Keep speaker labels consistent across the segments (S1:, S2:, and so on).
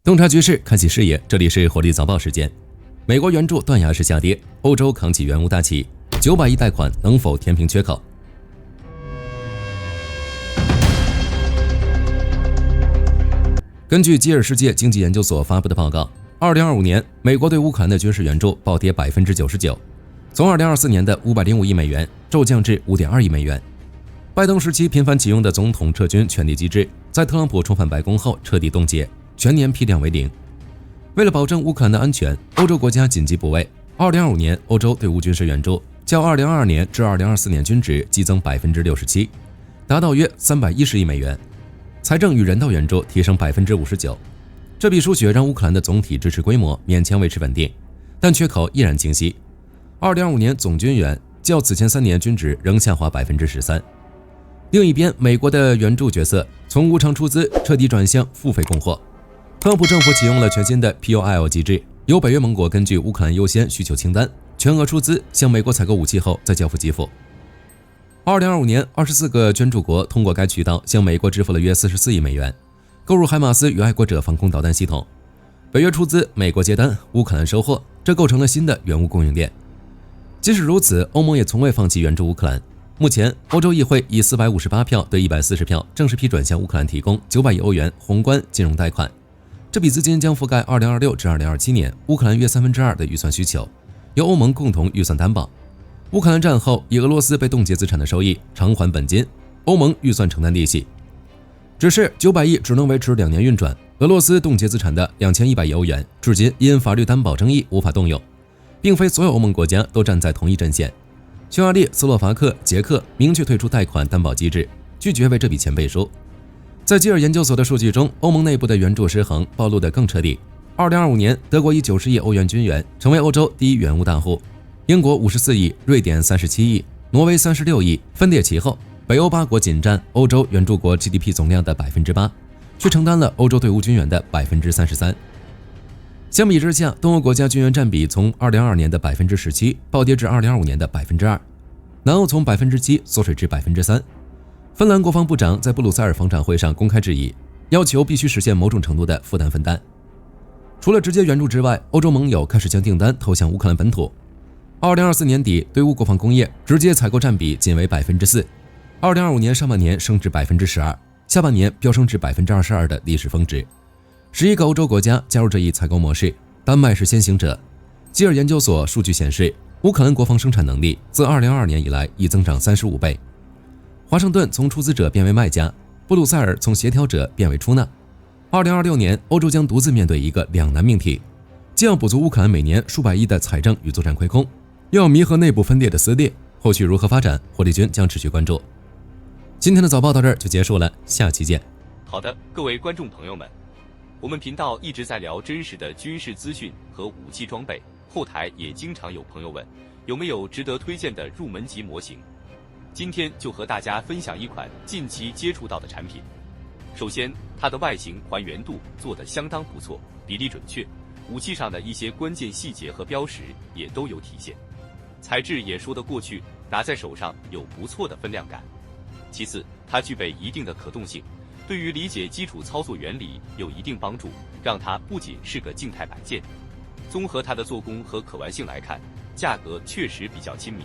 S1: 洞察局势，开启视野，这里是火力早报时间。美国援助断崖式下跌，欧洲扛起援乌大旗，900亿贷款能否填平缺口？根据基尔世界经济研究所发布的报告，2025年美国对乌克兰的军事援助暴跌99%，从2024年的505亿美元骤降至5.2亿美元。拜登时期频繁启用的总统撤军权力机制，在特朗普重返白宫后彻底冻结，全年批量为0。为了保证乌克兰的安全，欧洲国家紧急补位。2025年欧洲对乌军事援助较2022年至2024年均值激增67%，达到约310亿美元。财政与人道援助提升59%，这笔输血让乌克兰的总体支持规模勉强维持稳定，但缺口依然清晰。2025年总军援较此前3年均值仍下滑13%。另一边，美国的援助角色从无偿出资彻底转向付费供货。特朗普政府启用了全新的 POIL 机制，由北约盟国根据乌克兰优先需求清单全额出资向美国采购武器后再交付基辅。2025年，24个捐助国通过该渠道向美国支付了约44亿美元，购入海马斯与爱国者防空导弹系统。北约出资，美国接单，乌克兰收货，这构成了新的援乌供应链。即使如此，欧盟也从未放弃援助乌克兰。目前，欧洲议会以458票对140票正式批准向乌克兰提供900亿欧元宏观金融贷款。这笔资金将覆盖2026至2027年乌克兰约2/3的预算需求，由欧盟共同预算担保。乌克兰战后以俄罗斯被冻结资产的收益偿还本金，欧盟预算承担利息。只是900亿只能维持2年运转，俄罗斯冻结资产的2100亿欧元至今因法律担保争议无法动用，并非所有欧盟国家都站在同一阵线。匈牙利、斯洛伐克、捷克明确退出贷款担保机制，拒绝为这笔钱背书。在基尔研究所的数据中，欧盟内部的援助失衡暴露得更彻底。2025年，德国以90亿欧元军援成为欧洲第一援乌大户，英国54亿，瑞典37亿，挪威36亿，分列其后。北欧8国仅占欧洲援助国 GDP 总量的8%，却承担了欧洲对乌军援的33%。相比之下，东欧国家军援占比从2022年的17%暴跌至2025年的2%，南欧从7%缩水至3%。芬兰国防部长在布鲁塞尔防长会上公开质疑，要求必须实现某种程度的负担分担。除了直接援助之外，欧洲盟友开始将订单投向乌克兰本土。2024年底，对乌国防工业直接采购占比仅为4%，2025年上半年升至12%，下半年飙升至22%的历史峰值。11个欧洲国家加入这一采购模式，丹麦是先行者。基尔研究所数据显示，乌克兰国防生产能力自2022年以来已增长35倍。华盛顿从出资者变为卖家，布鲁塞尔从协调者变为出纳。2026年，欧洲将独自面对一个两难命题，既要补足乌克兰每年数百亿的财政与作战亏空，又要弥合内部分裂的撕裂。后续如何发展，火力军将持续关注。今天的早报到这儿就结束了，下期见。
S2: 好的，各位观众朋友们，我们频道一直在聊真实的军事资讯和武器装备，后台也经常有朋友问，有没有值得推荐的入门级模型？今天就和大家分享一款近期接触到的产品。首先，它的外形还原度做得相当不错，比例准确，武器上的一些关键细节和标识也都有体现，材质也说得过去，拿在手上有不错的分量感。其次，它具备一定的可动性，对于理解基础操作原理有一定帮助，让它不仅是个静态摆件。综合它的做工和可玩性来看，价格确实比较亲民。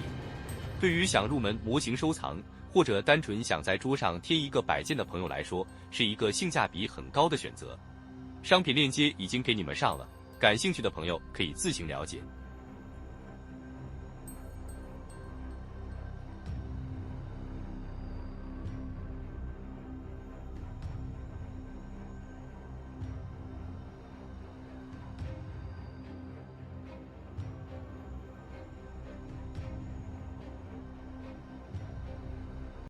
S2: 对于想入门模型收藏，或者单纯想在桌上贴一个摆件的朋友来说，是一个性价比很高的选择。商品链接已经给你们上了，感兴趣的朋友可以自行了解。